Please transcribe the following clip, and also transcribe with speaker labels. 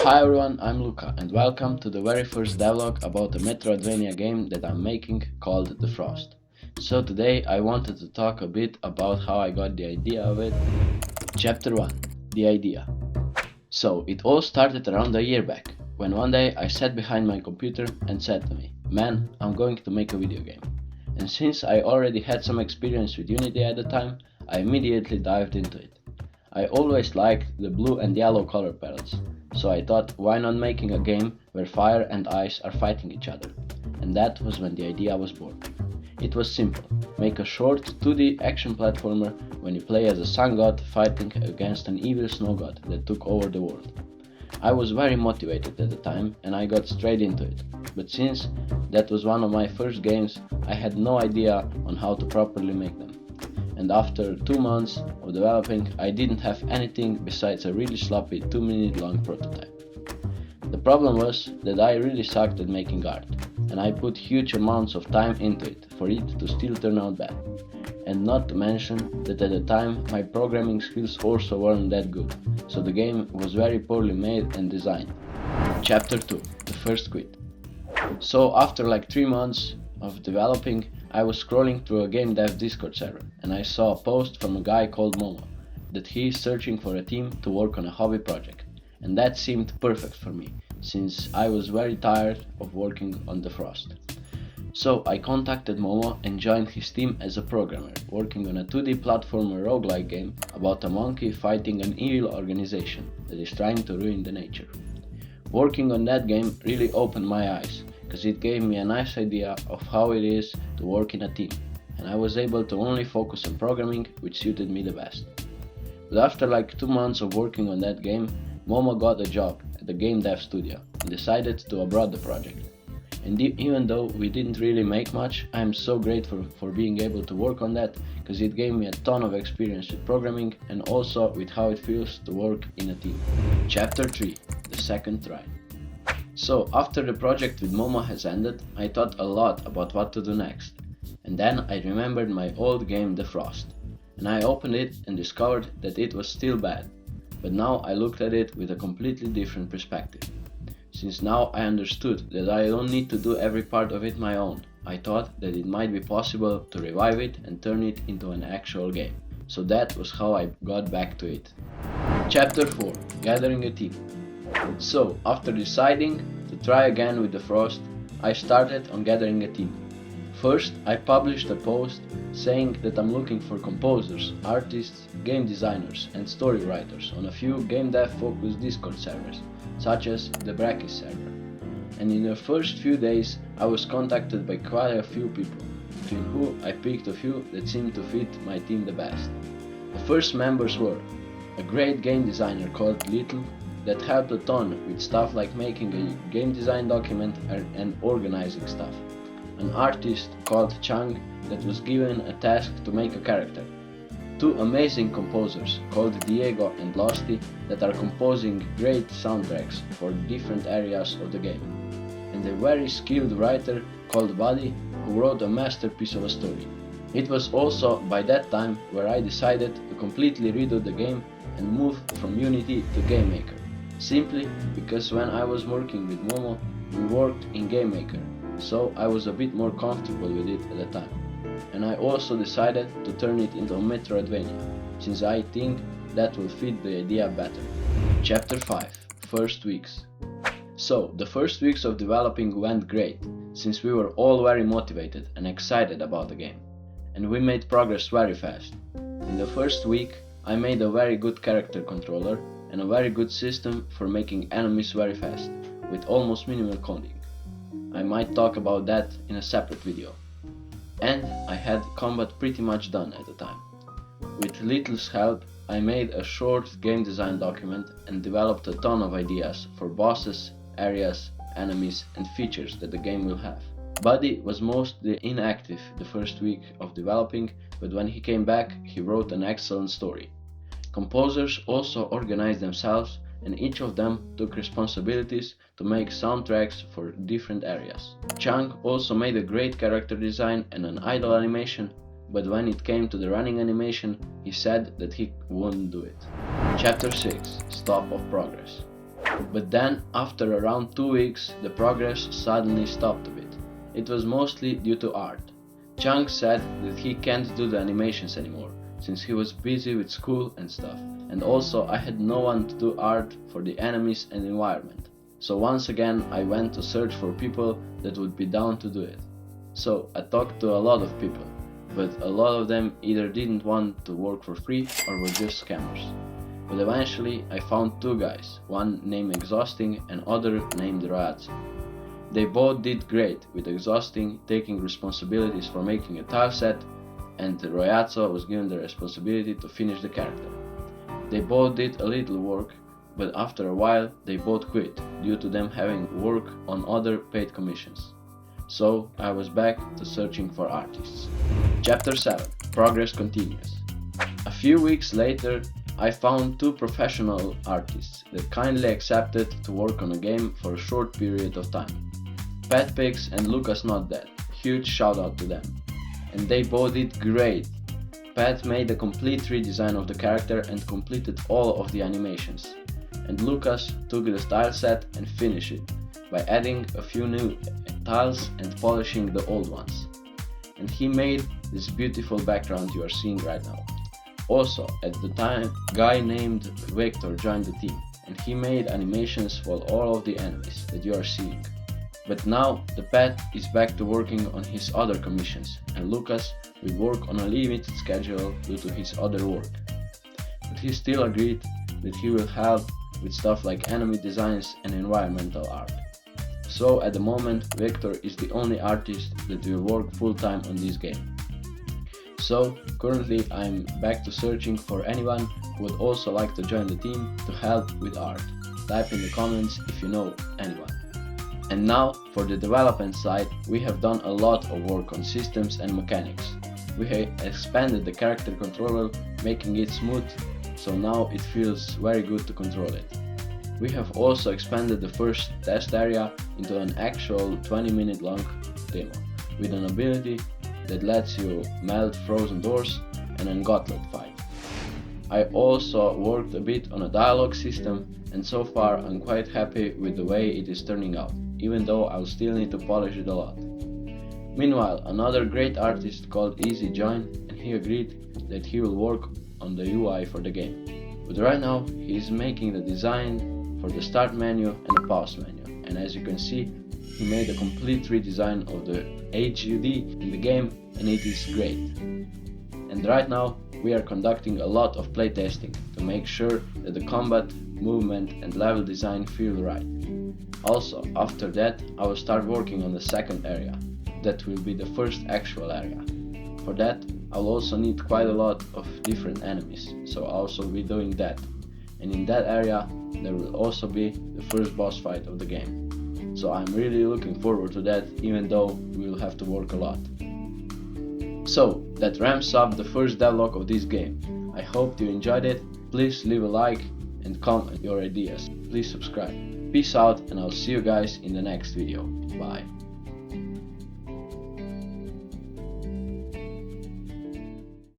Speaker 1: Hi everyone, I'm Luca and welcome to the very first devlog about a metroidvania game that I'm making called The Frost. So today I wanted to talk a bit about how I got the idea of it. Chapter 1. The idea. So it all started around a year back, when one day I sat behind my computer and said to me, "Man, I'm going to make a video game." And since I already had some experience with Unity at the time, I immediately dived into it. I always liked the blue and yellow color palettes, so I thought, why not making a game where fire and ice are fighting each other? And that was when the idea was born. It was simple: make a short 2D action platformer when you play as a sun god fighting against an evil snow god that took over the world. I was very motivated at the time and I got straight into it, but since that was one of my first games, I had no idea on how to properly make them. And after 2 months of developing, I didn't have anything besides a really sloppy 2-minute long prototype. The problem was that I really sucked at making art, and I put huge amounts of time into it for it to still turn out bad. And not to mention that at the time my programming skills also weren't that good, so the game was very poorly made and designed. Chapter 2. The first quit. So after like 3 months of developing, I was scrolling through a game dev Discord server and I saw a post from a guy called Momo that he is searching for a team to work on a hobby project, and that seemed perfect for me since I was very tired of working on The Frost. So I contacted Momo and joined his team as a programmer, working on a 2D platformer roguelike game about a monkey fighting an evil organization that is trying to ruin the nature. Working on that game really opened my eyes, because it gave me a nice idea of how it is to work in a team, and I was able to only focus on programming, which suited me the best. But after like 2 months of working on that game, Momo got a job at the game dev studio and decided to abroad the project. And even though we didn't really make much, I am so grateful for being able to work on that, because it gave me a ton of experience with programming and also with how it feels to work in a team. Chapter 3. The second try. So after the project with Momo has ended, I thought a lot about what to do next. And then I remembered my old game The Frost, and I opened it and discovered that it was still bad. But now I looked at it with a completely different perspective. Since now I understood that I don't need to do every part of it my own, I thought that it might be possible to revive it and turn it into an actual game. So that was how I got back to it. Chapter 4. Gathering a team. So, after deciding to try again with The Frost, I started on gathering a team. First, I published a post saying that I'm looking for composers, artists, game designers, and story writers on a few game dev focused Discord servers, such as the Brackies server. And in the first few days, I was contacted by quite a few people, between whom I picked a few that seemed to fit my team the best. The first members were a great game designer called Little, that helped a ton with stuff like making a game design document and organizing stuff. An artist called Chang that was given a task to make a character. 2 amazing composers called Diego and Losty that are composing great soundtracks for different areas of the game. And a very skilled writer called Buddy who wrote a masterpiece of a story. It was also by that time where I decided to completely redo the game and move from Unity to GameMaker. Simply because when I was working with Momo, we worked in GameMaker, so I was a bit more comfortable with it at the time. And I also decided to turn it into a metroidvania, since I think that will fit the idea better. Chapter 5. First weeks. So, the first weeks of developing went great, since we were all very motivated and excited about the game. And we made progress very fast. In the first week, I made a very good character controller and a very good system for making enemies very fast, with almost minimal coding. I might talk about that in a separate video. And I had combat pretty much done at the time. With Little's help, I made a short game design document and developed a ton of ideas for bosses, areas, enemies, and features that the game will have. Buddy was mostly inactive the first week of developing, but when he came back, he wrote an excellent story. Composers also organized themselves, and each of them took responsibilities to make soundtracks for different areas. Chang also made a great character design and an idle animation, but when it came to the running animation, he said that he wouldn't do it. Chapter 6. Stop of progress. But then, after around 2 weeks, the progress suddenly stopped a bit. It was mostly due to art. Chang said that he can't do the animations anymore, since he was busy with school and stuff, and also I had no one to do art for the enemies and environment. So once again I went to search for people that would be down to do it. So I talked to a lot of people, but a lot of them either didn't want to work for free or were just scammers. But eventually I found two guys, one named Exhausting and other named Rayatsu. They both did great, with Exhausting taking responsibilities for making a tile set, and Rayatsu was given the responsibility to finish the character. They both did a little work, but after a while they both quit, due to them having work on other paid commissions. So I was back to searching for artists. Chapter 7. Progress continues. A few weeks later, I found two professional artists that kindly accepted to work on a game for a short period of time. Pat Pix and Lucas Not Dead, huge shout out to them. And they both did great. Pat made a complete redesign of the character and completed all of the animations. And Lucas took the tile set and finished it by adding a few new tiles and polishing the old ones. And he made this beautiful background you are seeing right now. Also, at the time, a guy named Victor joined the team, and he made animations for all of the enemies that you are seeing. But now, the Pat is back to working on his other commissions, and Lucas will work on a limited schedule due to his other work. But he still agreed that he will help with stuff like enemy designs and environmental art. So at the moment, Victor is the only artist that will work full-time on this game. So currently I'm back to searching for anyone who would also like to join the team to help with art. Type in the comments if you know anyone. And now for the development side, we have done a lot of work on systems and mechanics. We have expanded the character controller, making it smooth, so now it feels very good to control it. We have also expanded the first test area into an actual 20-minute long demo, with an ability that lets you melt frozen doors and a gauntlet fight. I also worked a bit on a dialogue system, and so far I'm quite happy with the way it is turning out, even though I'll still need to polish it a lot. Meanwhile, another great artist called Easy joined, and he agreed that he will work on the UI for the game. But right now he is making the design for the start menu and the pause menu, and as you can see, he made a complete redesign of the HUD in the game, and it is great. And right now we are conducting a lot of playtesting to make sure that the combat, movement and level design feel right. Also, after that I will start working on the second area. That will be the first actual area. For that I'll also need quite a lot of different enemies, so I'll also be doing that. And in that area there will also be the first boss fight of the game. So I'm really looking forward to that, even though we will have to work a lot. So that ramps up the first devlog of this game. I hope you enjoyed it. Please leave a like and comment your ideas. Please subscribe. Peace out, and I'll see you guys in the next video. Bye.